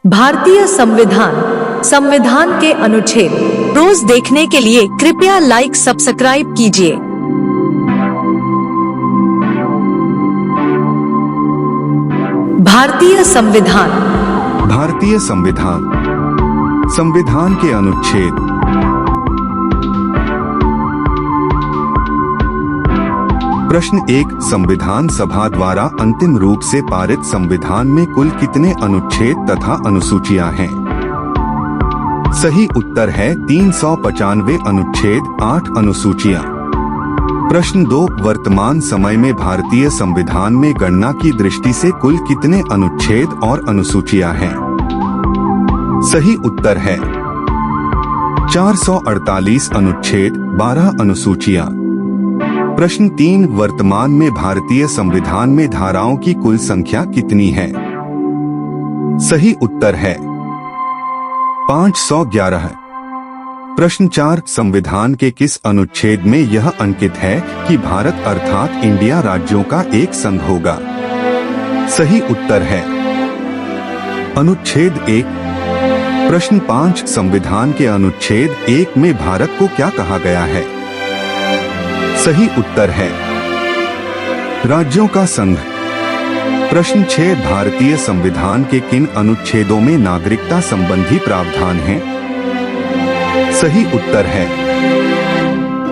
भारतीय संविधान संविधान के अनुच्छेद रोज देखने के लिए कृपया लाइक सब्सक्राइब कीजिए। भारतीय संविधान भारतीय संविधान संविधान के अनुच्छेद। प्रश्न 1। संविधान सभा द्वारा अंतिम रूप से पारित संविधान में कुल कितने अनुच्छेद तथा अनुसूचियां हैं? सही उत्तर है 395 अनुच्छेद 8 अनुसूचियां। प्रश्न 2। वर्तमान समय में भारतीय संविधान में गणना की दृष्टि से कुल कितने अनुच्छेद और अनुसूचियां हैं? सही उत्तर है 448 अनुच्छेद 12 अनुसूचियां। प्रश्न 3। वर्तमान में भारतीय संविधान में धाराओं की कुल संख्या कितनी है? सही उत्तर है 511। प्रश्न 4। संविधान के किस अनुच्छेद में यह अंकित है कि भारत अर्थात इंडिया राज्यों का एक संघ होगा? सही उत्तर है अनुच्छेद 1। प्रश्न 5। संविधान के अनुच्छेद 1 में भारत को क्या कहा गया है? सही उत्तर है राज्यों का संघ। प्रश्न 6। भारतीय संविधान के किन अनुच्छेदों में नागरिकता संबंधी प्रावधान हैं? सही उत्तर है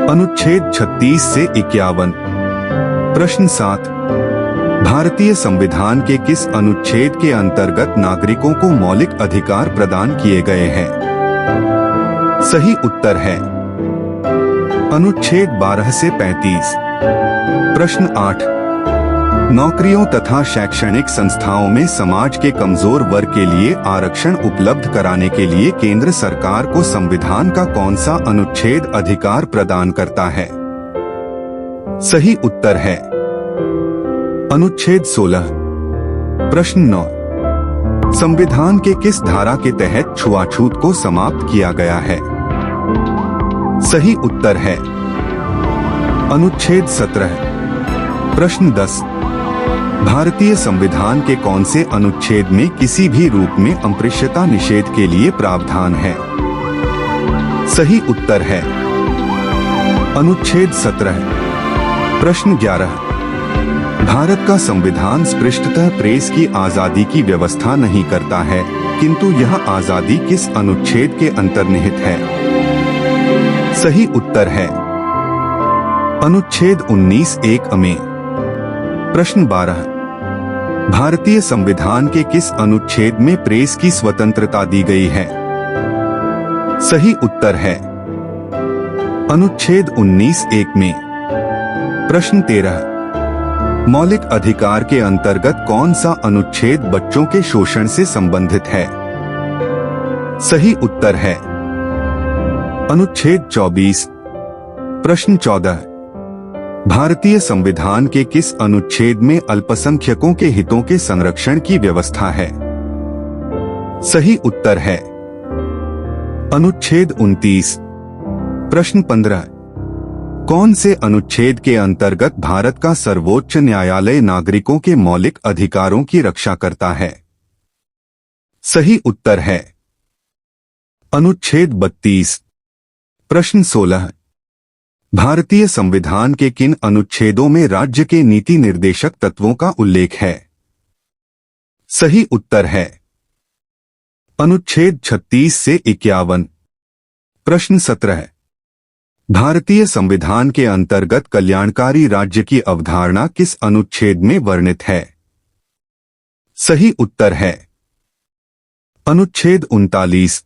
अनुच्छेद 36 से 51। प्रश्न 7। भारतीय संविधान के किस अनुच्छेद के अंतर्गत नागरिकों को मौलिक अधिकार प्रदान किए गए हैं? सही उत्तर है अनुच्छेद 12 से 35। प्रश्न 8। नौकरियों तथा शैक्षणिक संस्थाओं में समाज के कमजोर वर्ग के लिए आरक्षण उपलब्ध कराने के लिए केंद्र सरकार को संविधान का कौन सा अनुच्छेद अधिकार प्रदान करता है? सही उत्तर है अनुच्छेद 16। प्रश्न 9। संविधान के किस धारा के तहत छुआछूत को समाप्त किया गया है? सही उत्तर है अनुच्छेद 17। प्रश्न 10। भारतीय संविधान के कौन से अनुच्छेद में किसी भी रूप में अस्पृश्यता निषेध के लिए प्रावधान है? सही उत्तर है अनुच्छेद 17। प्रश्न 11। भारत का संविधान स्पष्टतः प्रेस की आजादी की व्यवस्था नहीं करता है, किंतु यह आजादी किस अनुच्छेद के अंतर्निहित है? सही उत्तर है अनुच्छेद 19(1) में। प्रश्न 12। भारतीय संविधान के किस अनुच्छेद में प्रेस की स्वतंत्रता दी गई है? सही उत्तर है अनुच्छेद 19(1) में। प्रश्न 13। मौलिक अधिकार के अंतर्गत कौन सा अनुच्छेद बच्चों के शोषण से संबंधित है? सही उत्तर है अनुच्छेद 24। प्रश्न 14। भारतीय संविधान के किस अनुच्छेद में अल्पसंख्यकों के हितों के संरक्षण की व्यवस्था है? सही उत्तर है अनुच्छेद 29। प्रश्न 15। कौन से अनुच्छेद के अंतर्गत भारत का सर्वोच्च न्यायालय नागरिकों के मौलिक अधिकारों की रक्षा करता है? सही उत्तर है अनुच्छेद 32। प्रश्न 16। भारतीय संविधान के किन अनुच्छेदों में राज्य के नीति निर्देशक तत्वों का उल्लेख है? सही उत्तर है अनुच्छेद 36 से 51। प्रश्न 17। भारतीय संविधान के अंतर्गत कल्याणकारी राज्य की अवधारणा किस अनुच्छेद में वर्णित है? सही उत्तर है अनुच्छेद 39।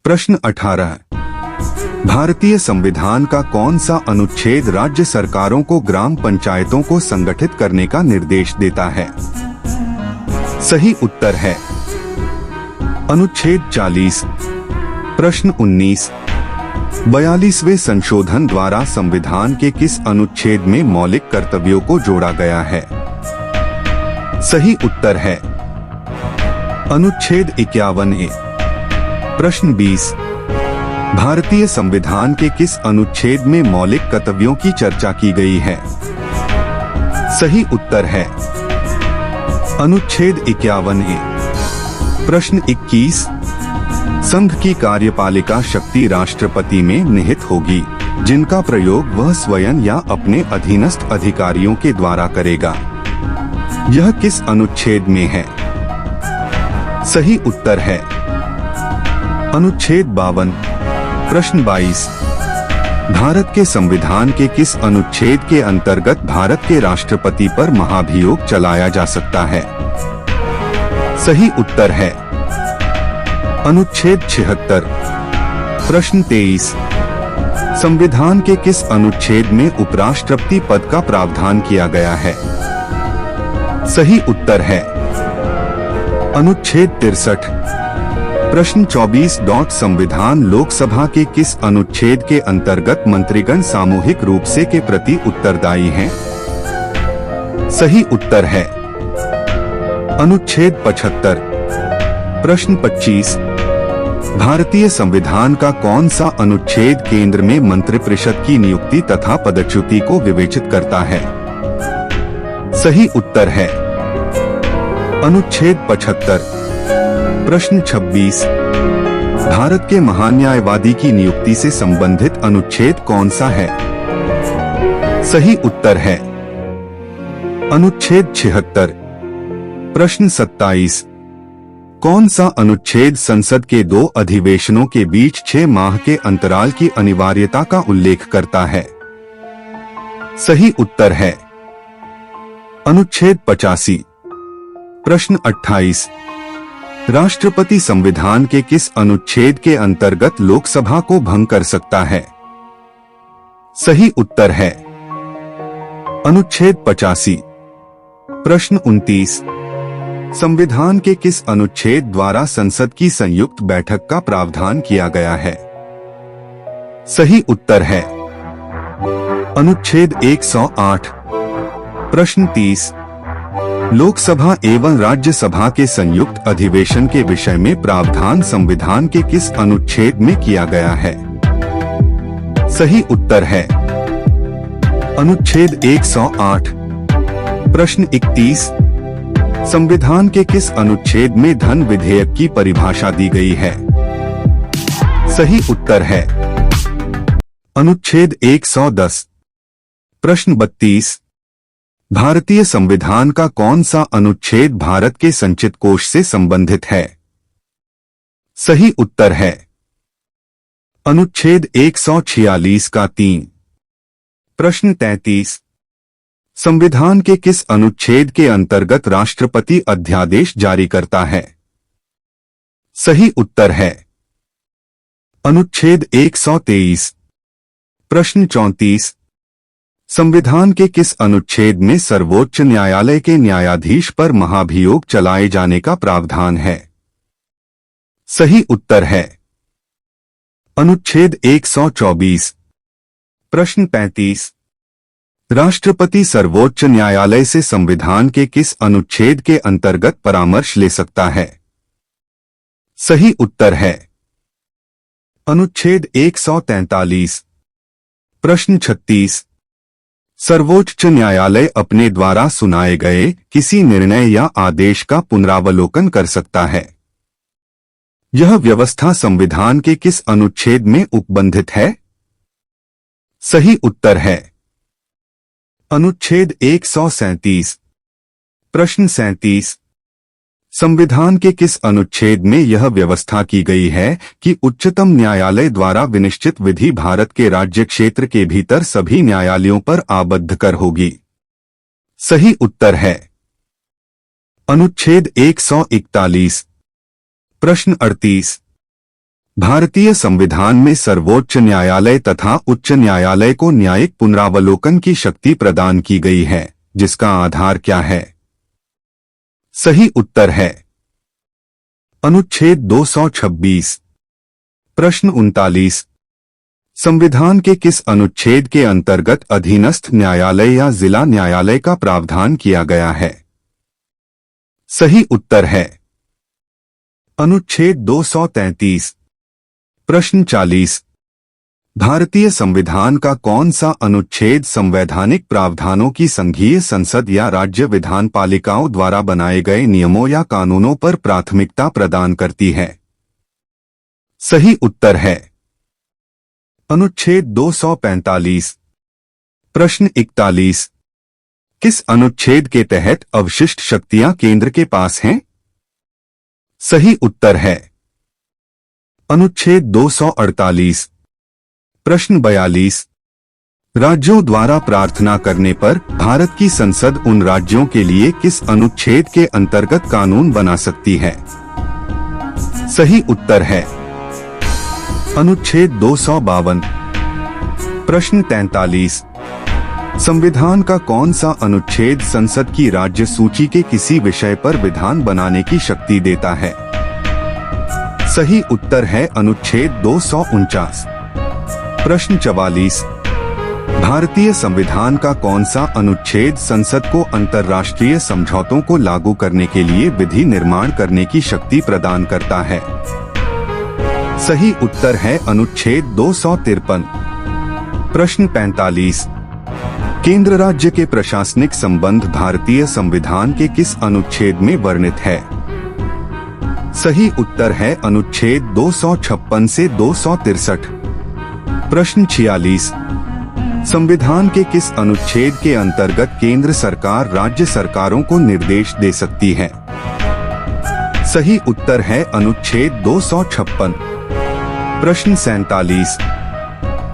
प्रश्न 18। भारतीय संविधान का कौन सा अनुच्छेद राज्य सरकारों को ग्राम पंचायतों को संगठित करने का निर्देश देता है? सही उत्तर है अनुच्छेद 40। प्रश्न 19। 42वें संशोधन द्वारा संविधान के किस अनुच्छेद में मौलिक कर्तव्यों को जोड़ा गया है? सही उत्तर है अनुच्छेद 51(a). प्रश्न 20। भारतीय संविधान के किस अनुच्छेद में मौलिक कर्तव्यों की चर्चा की गई है? सही उत्तर है अनुच्छेद 51(a). प्रश्न 21। संघ की कार्यपालिका शक्ति राष्ट्रपति में निहित होगी, जिनका प्रयोग वह स्वयं या अपने अधीनस्थ अधिकारियों के द्वारा करेगा। यह किस अनुच्छेद में है? सही उत्तर है अनुच्छेद 52। प्रश्न 22। भारत के संविधान के किस अनुच्छेद के अंतर्गत भारत के राष्ट्रपति पर महाभियोग चलाया जा सकता है? सही उत्तर है अनुच्छेद 76। प्रश्न 23। संविधान के किस अनुच्छेद में उपराष्ट्रपति पद का प्रावधान किया गया है? सही उत्तर है अनुच्छेद 63। प्रश्न 24। संविधान लोकसभा के किस अनुच्छेद के अंतर्गत मंत्रीगण सामूहिक रूप से के प्रति उत्तरदायी हैं? सही उत्तर है अनुच्छेद 75। प्रश्न 25। भारतीय संविधान का कौन सा अनुच्छेद केंद्र में मंत्रिपरिषद की नियुक्ति तथा पदच्युति को विवेचित करता है? सही उत्तर है अनुच्छेद 75। प्रश्न 26। भारत के महान्यायवादी की नियुक्ति से संबंधित अनुच्छेद कौन सा है? सही उत्तर है अनुच्छेद 76। प्रश्न 27। कौन सा अनुच्छेद संसद के 2 अधिवेशनों के बीच 6 माह के अंतराल की अनिवार्यता का उल्लेख करता है? सही उत्तर है अनुच्छेद 85। प्रश्न 28। राष्ट्रपति संविधान के किस अनुच्छेद के अंतर्गत लोकसभा को भंग कर सकता है? सही उत्तर है अनुच्छेद 85। प्रश्न 29। संविधान के किस अनुच्छेद द्वारा संसद की संयुक्त बैठक का प्रावधान किया गया है? सही उत्तर है अनुच्छेद 108। प्रश्न 30। लोकसभा एवं राज्यसभा के संयुक्त अधिवेशन के विषय में प्रावधान संविधान के किस अनुच्छेद में किया गया है? सही उत्तर है अनुच्छेद 108। प्रश्न 31। संविधान के किस अनुच्छेद में धन विधेयक की परिभाषा दी गई है? सही उत्तर है अनुच्छेद 110। प्रश्न 32। भारतीय संविधान का कौन सा अनुच्छेद भारत के संचित कोष से संबंधित है? सही उत्तर है अनुच्छेद 146 का 3। प्रश्न 33। संविधान के किस अनुच्छेद के अंतर्गत राष्ट्रपति अध्यादेश जारी करता है? सही उत्तर है अनुच्छेद 123। प्रश्न 34। संविधान के किस अनुच्छेद में सर्वोच्च न्यायालय के न्यायाधीश पर महाभियोग चलाए जाने का प्रावधान है? सही उत्तर है अनुच्छेद 124। प्रश्न 35। राष्ट्रपति सर्वोच्च न्यायालय से संविधान के किस अनुच्छेद के अंतर्गत परामर्श ले सकता है? सही उत्तर है अनुच्छेद 143। प्रश्न 36। सर्वोच्च न्यायालय अपने द्वारा सुनाए गए किसी निर्णय या आदेश का पुनरावलोकन कर सकता है। यह व्यवस्था संविधान के किस अनुच्छेद में उपबंधित है? सही उत्तर है अनुच्छेद 137। प्रश्न 37। संविधान के किस अनुच्छेद में यह व्यवस्था की गई है कि उच्चतम न्यायालय द्वारा विनिश्चित विधि भारत के राज्य क्षेत्र के भीतर सभी न्यायालयों पर आबद्ध कर होगी? सही उत्तर है अनुच्छेद 141। प्रश्न 38। भारतीय संविधान में सर्वोच्च न्यायालय तथा उच्च न्यायालय को न्यायिक पुनरावलोकन की शक्ति प्रदान की गई है, जिसका आधार क्या है? सही उत्तर है अनुच्छेद 226। प्रश्न 39। संविधान के किस अनुच्छेद के अंतर्गत अधीनस्थ न्यायालय या जिला न्यायालय का प्रावधान किया गया है? सही उत्तर है अनुच्छेद 233। प्रश्न 40। भारतीय संविधान का कौन सा अनुच्छेद संवैधानिक प्रावधानों की संघीय संसद या राज्य विधान पालिकाओं द्वारा बनाए गए नियमों या कानूनों पर प्राथमिकता प्रदान करती है? सही उत्तर है अनुच्छेद 245। प्रश्न 41। किस अनुच्छेद के तहत अवशिष्ट शक्तियां केंद्र के पास हैं? सही उत्तर है अनुच्छेद 248। प्रश्न 42। राज्यों द्वारा प्रार्थना करने पर भारत की संसद उन राज्यों के लिए किस अनुच्छेद के अंतर्गत कानून बना सकती है? सही उत्तर है अनुच्छेद 252। प्रश्न 43। संविधान का कौन सा अनुच्छेद संसद की राज्य सूची के किसी विषय पर विधान बनाने की शक्ति देता है? सही उत्तर है अनुच्छेद 249। प्रश्न 44। भारतीय संविधान का कौन सा अनुच्छेद संसद को अंतर्राष्ट्रीय समझौतों को लागू करने के लिए विधि निर्माण करने की शक्ति प्रदान करता है? सही उत्तर है अनुच्छेद 253। प्रश्न 45। केंद्र राज्य के प्रशासनिक संबंध भारतीय संविधान के किस अनुच्छेद में वर्णित है? सही उत्तर है अनुच्छेद 256 से 263। प्रश्न 46। संविधान के किस अनुच्छेद के अंतर्गत केंद्र सरकार राज्य सरकारों को निर्देश दे सकती है? सही उत्तर है अनुच्छेद 256। प्रश्न 47।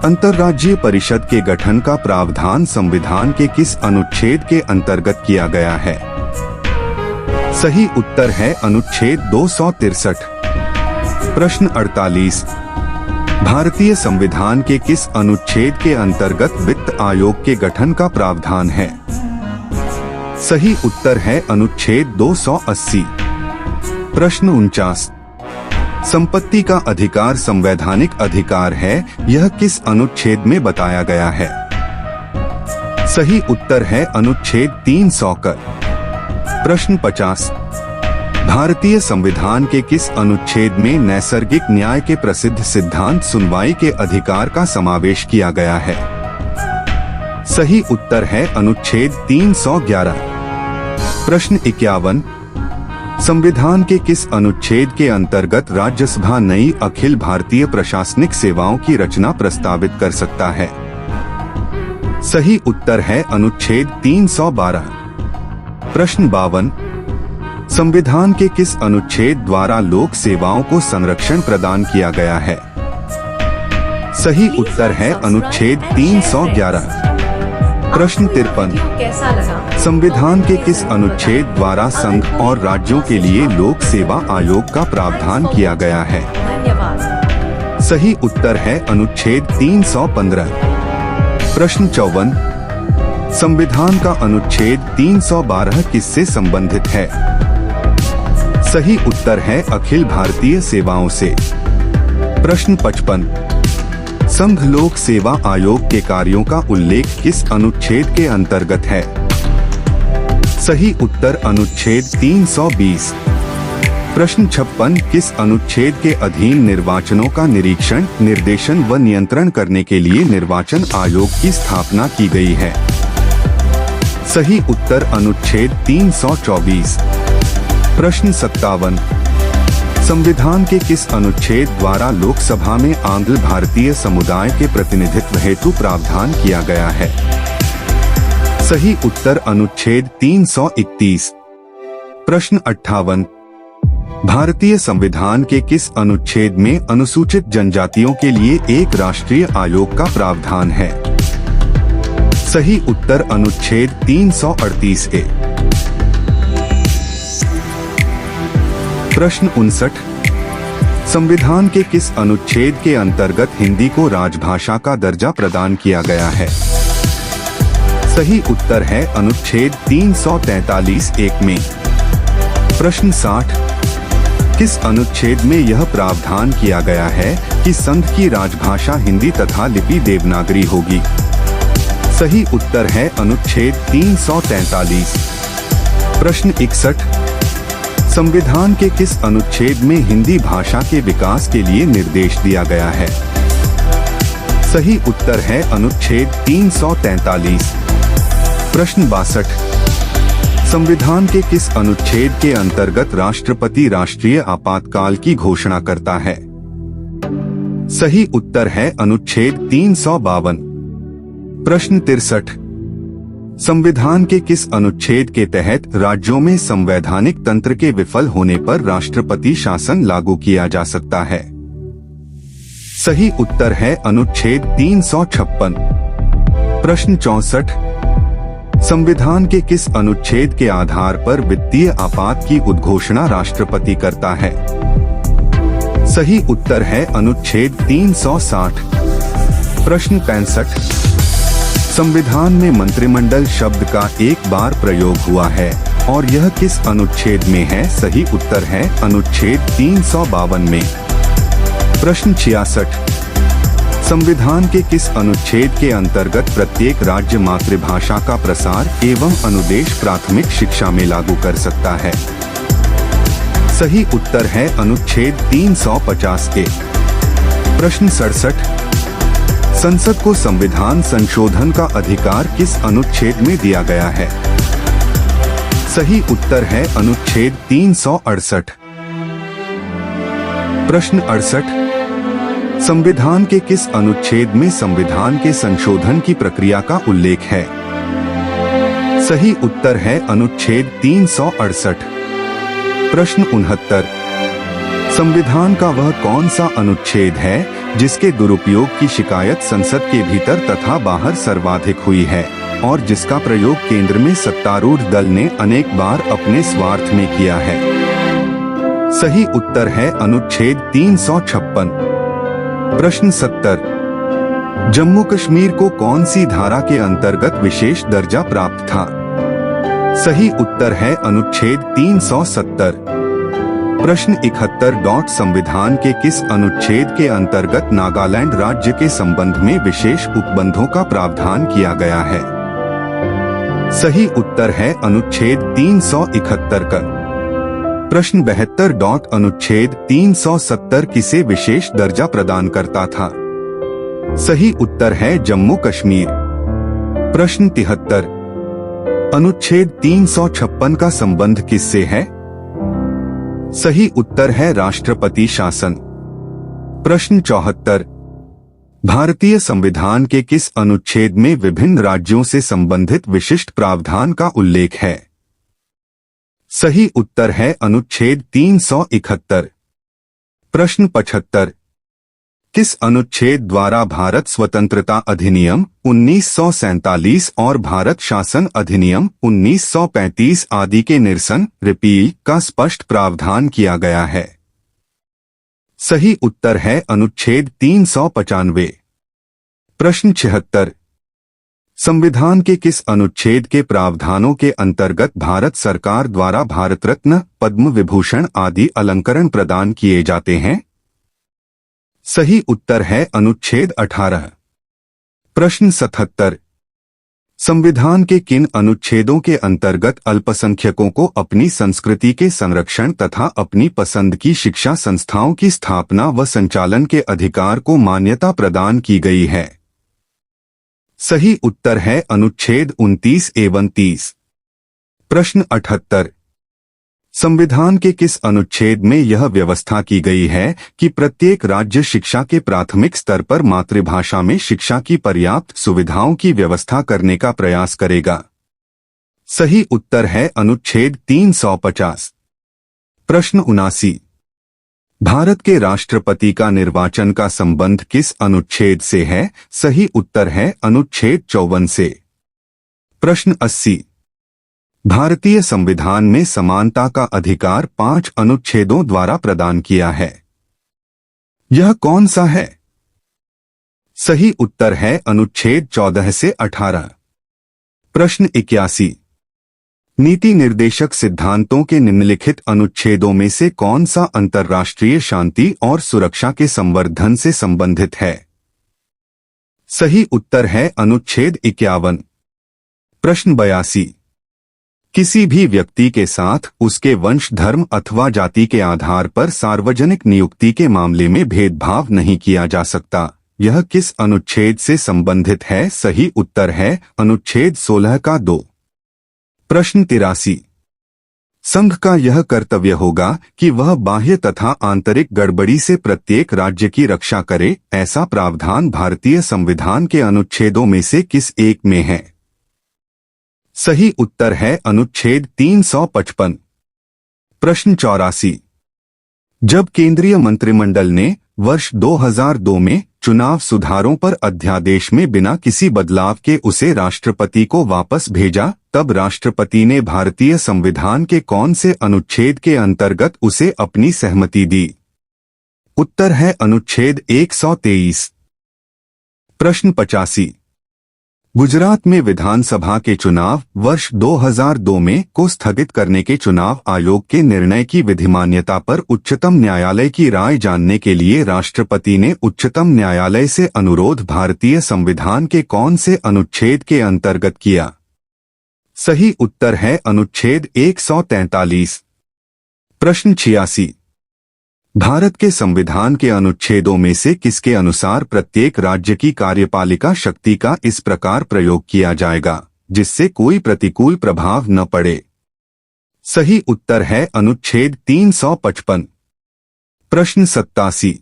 अंतर्राज्यीय परिषद के गठन का प्रावधान संविधान के किस अनुच्छेद के अंतर्गत किया गया है? सही उत्तर है अनुच्छेद 263। प्रश्न 48। भारतीय संविधान के किस अनुच्छेद के अंतर्गत वित्त आयोग के गठन का प्रावधान है? सही उत्तर है अनुच्छेद 280। प्रश्न 49। संपत्ति का अधिकार संवैधानिक अधिकार है, यह किस अनुच्छेद में बताया गया है? सही उत्तर है अनुच्छेद 300 का। प्रश्न 50। भारतीय संविधान के किस अनुच्छेद में नैसर्गिक न्याय के प्रसिद्ध सिद्धांत सुनवाई के अधिकार का समावेश किया गया है? सही उत्तर है अनुच्छेद 311। प्रश्न 51। संविधान के किस अनुच्छेद के अंतर्गत राज्यसभा नई अखिल भारतीय प्रशासनिक सेवाओं की रचना प्रस्तावित कर सकता है? सही उत्तर है अनुच्छेद 312। प्रश्न 52। संविधान के किस अनुच्छेद द्वारा लोक सेवाओं को संरक्षण प्रदान किया गया है? सही उत्तर है अनुच्छेद 311। प्रश्न 53। संविधान के किस अनुच्छेद द्वारा संघ और राज्यों के लिए लोक सेवा आयोग का प्रावधान किया गया है? सही उत्तर है अनुच्छेद 315। प्रश्न 54। संविधान का अनुच्छेद 312 किससे संबंधित है? सही उत्तर है अखिल भारतीय सेवाओं से। प्रश्न 55। संघ लोक सेवा आयोग के कार्यों का उल्लेख किस अनुच्छेद के अंतर्गत है? सही उत्तर अनुच्छेद 320। प्रश्न 56। किस अनुच्छेद के अधीन निर्वाचनों का निरीक्षण, निर्देशन व नियंत्रण करने के लिए निर्वाचन आयोग की स्थापना की गई है? सही उत्तर अनुच्छेद 324। प्रश्न 57। संविधान के किस अनुच्छेद द्वारा लोकसभा में आंग्ल भारतीय समुदाय के प्रतिनिधित्व हेतु प्रावधान किया गया है? सही उत्तर अनुच्छेद 331। प्रश्न 58। भारतीय संविधान के किस अनुच्छेद में अनुसूचित जनजातियों के लिए एक राष्ट्रीय आयोग का प्रावधान है? सही उत्तर अनुच्छेद 338A। प्रश्न 59। संविधान के किस अनुच्छेद के अंतर्गत हिंदी को राजभाषा का दर्जा प्रदान किया गया है? सही उत्तर है अनुच्छेद 343(1) में। प्रश्न 60। किस अनुच्छेद में यह प्रावधान किया गया है कि संघ की राजभाषा हिंदी तथा लिपि देवनागरी होगी? सही उत्तर है अनुच्छेद 343। प्रश्न 61। संविधान के किस अनुच्छेद में हिंदी भाषा के विकास के लिए निर्देश दिया गया है? सही उत्तर है अनुच्छेद 343। प्रश्न 62। संविधान के किस अनुच्छेद के अंतर्गत राष्ट्रपति राष्ट्रीय आपातकाल की घोषणा करता है? सही उत्तर है अनुच्छेद 352। प्रश्न 63। संविधान के किस अनुच्छेद के तहत राज्यों में संवैधानिक तंत्र के विफल होने पर राष्ट्रपति शासन लागू किया जा सकता है? सही उत्तर है अनुच्छेद 356। प्रश्न 64। संविधान के किस अनुच्छेद के आधार पर वित्तीय आपात की उद्घोषणा राष्ट्रपति करता है? सही उत्तर है अनुच्छेद 360। प्रश्न 65। संविधान में मंत्रिमंडल शब्द का एक बार प्रयोग हुआ है और यह किस अनुच्छेद में है? सही उत्तर है अनुच्छेद 352 में। प्रश्न 66। संविधान के किस अनुच्छेद के अंतर्गत प्रत्येक राज्य मातृभाषा का प्रसार एवं अनुदेश प्राथमिक शिक्षा में लागू कर सकता है? सही उत्तर है अनुच्छेद 350 के। प्रश्न 67। संसद को संविधान संशोधन का अधिकार किस अनुच्छेद में दिया गया है? सही उत्तर है अनुच्छेद 368। प्रश्न 68। संविधान के किस अनुच्छेद में संविधान के संशोधन की प्रक्रिया का उल्लेख है? सही उत्तर है अनुच्छेद 368। प्रश्न 69। संविधान का वह कौन सा अनुच्छेद है जिसके दुरुपयोग की शिकायत संसद के भीतर तथा बाहर सर्वाधिक हुई है और जिसका प्रयोग केंद्र में सत्तारूढ़ दल ने अनेक बार अपने स्वार्थ में किया है? सही उत्तर है अनुच्छेद 356। प्रश्न 70। जम्मू कश्मीर को कौन सी धारा के अंतर्गत विशेष दर्जा प्राप्त था? सही उत्तर है अनुच्छेद 370। प्रश्न 71। संविधान के किस अनुच्छेद के अंतर्गत नागालैंड राज्य के संबंध में विशेष उपबंधों का प्रावधान किया गया है? सही उत्तर है अनुच्छेद 371 का। प्रश्न 72। अनुच्छेद 370 किसे विशेष दर्जा प्रदान करता था? सही उत्तर है जम्मू कश्मीर। प्रश्न 73। अनुच्छेद 356 का संबंध किससे है? सही उत्तर है राष्ट्रपति शासन। प्रश्न 74। भारतीय संविधान के किस अनुच्छेद में विभिन्न राज्यों से संबंधित विशिष्ट प्रावधान का उल्लेख है? सही उत्तर है अनुच्छेद 371। प्रश्न 75। किस अनुच्छेद द्वारा भारत स्वतंत्रता अधिनियम 1947 और भारत शासन अधिनियम 1935 आदि के निरसन रिपील का स्पष्ट प्रावधान किया गया है? सही उत्तर है अनुच्छेद 395। प्रश्न 76। संविधान के किस अनुच्छेद के प्रावधानों के अंतर्गत भारत सरकार द्वारा भारत रत्न, पद्म विभूषण आदि अलंकरण प्रदान किए जाते हैं? सही उत्तर है अनुच्छेद 18। प्रश्न 77। संविधान के किन अनुच्छेदों के अंतर्गत अल्पसंख्यकों को अपनी संस्कृति के संरक्षण तथा अपनी पसंद की शिक्षा संस्थाओं की स्थापना व संचालन के अधिकार को मान्यता प्रदान की गई है? सही उत्तर है अनुच्छेद 29 एवं 30। प्रश्न 78। संविधान के किस अनुच्छेद में यह व्यवस्था की गई है कि प्रत्येक राज्य शिक्षा के प्राथमिक स्तर पर मातृभाषा में शिक्षा की पर्याप्त सुविधाओं की व्यवस्था करने का प्रयास करेगा? सही उत्तर है अनुच्छेद 350। प्रश्न 79। भारत के राष्ट्रपति का निर्वाचन का संबंध किस अनुच्छेद से है? सही उत्तर है अनुच्छेद 54 से। प्रश्न 80। भारतीय संविधान में समानता का अधिकार 5 अनुच्छेदों द्वारा प्रदान किया है। यह कौन सा है? सही उत्तर है अनुच्छेद 14 से 18। प्रश्न 81। नीति निर्देशक सिद्धांतों के निम्नलिखित अनुच्छेदों में से कौन सा अंतर्राष्ट्रीय शांति और सुरक्षा के संवर्धन से संबंधित है? सही उत्तर है अनुच्छेद 51। प्रश्न 82। किसी भी व्यक्ति के साथ उसके वंश, धर्म अथवा जाति के आधार पर सार्वजनिक नियुक्ति के मामले में भेदभाव नहीं किया जा सकता। यह किस अनुच्छेद से संबंधित है? सही उत्तर है अनुच्छेद 16 का 2। प्रश्न 83। संघ का यह कर्तव्य होगा कि वह बाह्य तथा आंतरिक गड़बड़ी से प्रत्येक राज्य की रक्षा करे, ऐसा प्रावधान भारतीय संविधान के अनुच्छेदों में से किस एक में है? सही उत्तर है अनुच्छेद 355। प्रश्न 84। जब केंद्रीय मंत्रिमंडल ने वर्ष 2002 में चुनाव सुधारों पर अध्यादेश में बिना किसी बदलाव के उसे राष्ट्रपति को वापस भेजा, तब राष्ट्रपति ने भारतीय संविधान के कौन से अनुच्छेद के अंतर्गत उसे अपनी सहमति दी? उत्तर है अनुच्छेद 123। प्रश्न 85। गुजरात में विधानसभा के चुनाव वर्ष 2002 में को स्थगित करने के चुनाव आयोग के निर्णय की विधिमान्यता पर उच्चतम न्यायालय की राय जानने के लिए राष्ट्रपति ने उच्चतम न्यायालय से अनुरोध भारतीय संविधान के कौन से अनुच्छेद के अंतर्गत किया? सही उत्तर है अनुच्छेद 143। प्रश्न 86। भारत के संविधान के अनुच्छेदों में से किसके अनुसार प्रत्येक राज्य की कार्यपालिका शक्ति का इस प्रकार प्रयोग किया जाएगा जिससे कोई प्रतिकूल प्रभाव न पड़े? सही उत्तर है अनुच्छेद 355। प्रश्न 87।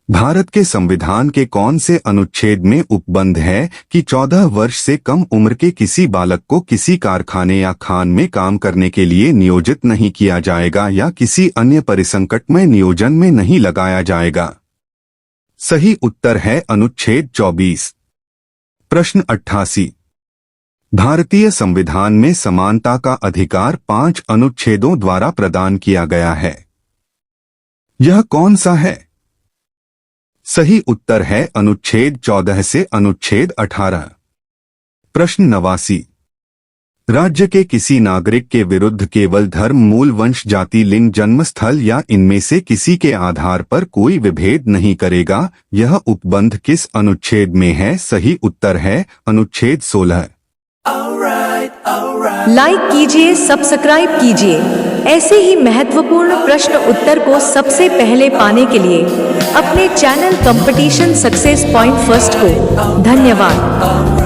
भारत के संविधान के कौन से अनुच्छेद में उपबंध है कि 14 वर्ष से कम उम्र के किसी बालक को किसी कारखाने या खान में काम करने के लिए नियोजित नहीं किया जाएगा या किसी अन्य परिसंकट में नियोजन में नहीं लगाया जाएगा? सही उत्तर है अनुच्छेद 24। प्रश्न 88। भारतीय संविधान में समानता का अधिकार 5 अनुच्छेदों द्वारा प्रदान किया गया है। यह कौन सा है? सही उत्तर है अनुच्छेद 14 से अनुच्छेद 18। प्रश्न 89। राज्य के किसी नागरिक के विरुद्ध केवल धर्म, मूल, वंश, जाति, लिंग, जन्मस्थल या इनमें से किसी के आधार पर कोई विभेद नहीं करेगा, यह उपबंध किस अनुच्छेद में है? सही उत्तर है अनुच्छेद 16। लाइक कीजिए, सब्सक्राइब कीजिए। ऐसे ही महत्वपूर्ण प्रश्न उत्तर को सबसे पहले पाने के लिए अपने channel competition success point first को धन्यवाद।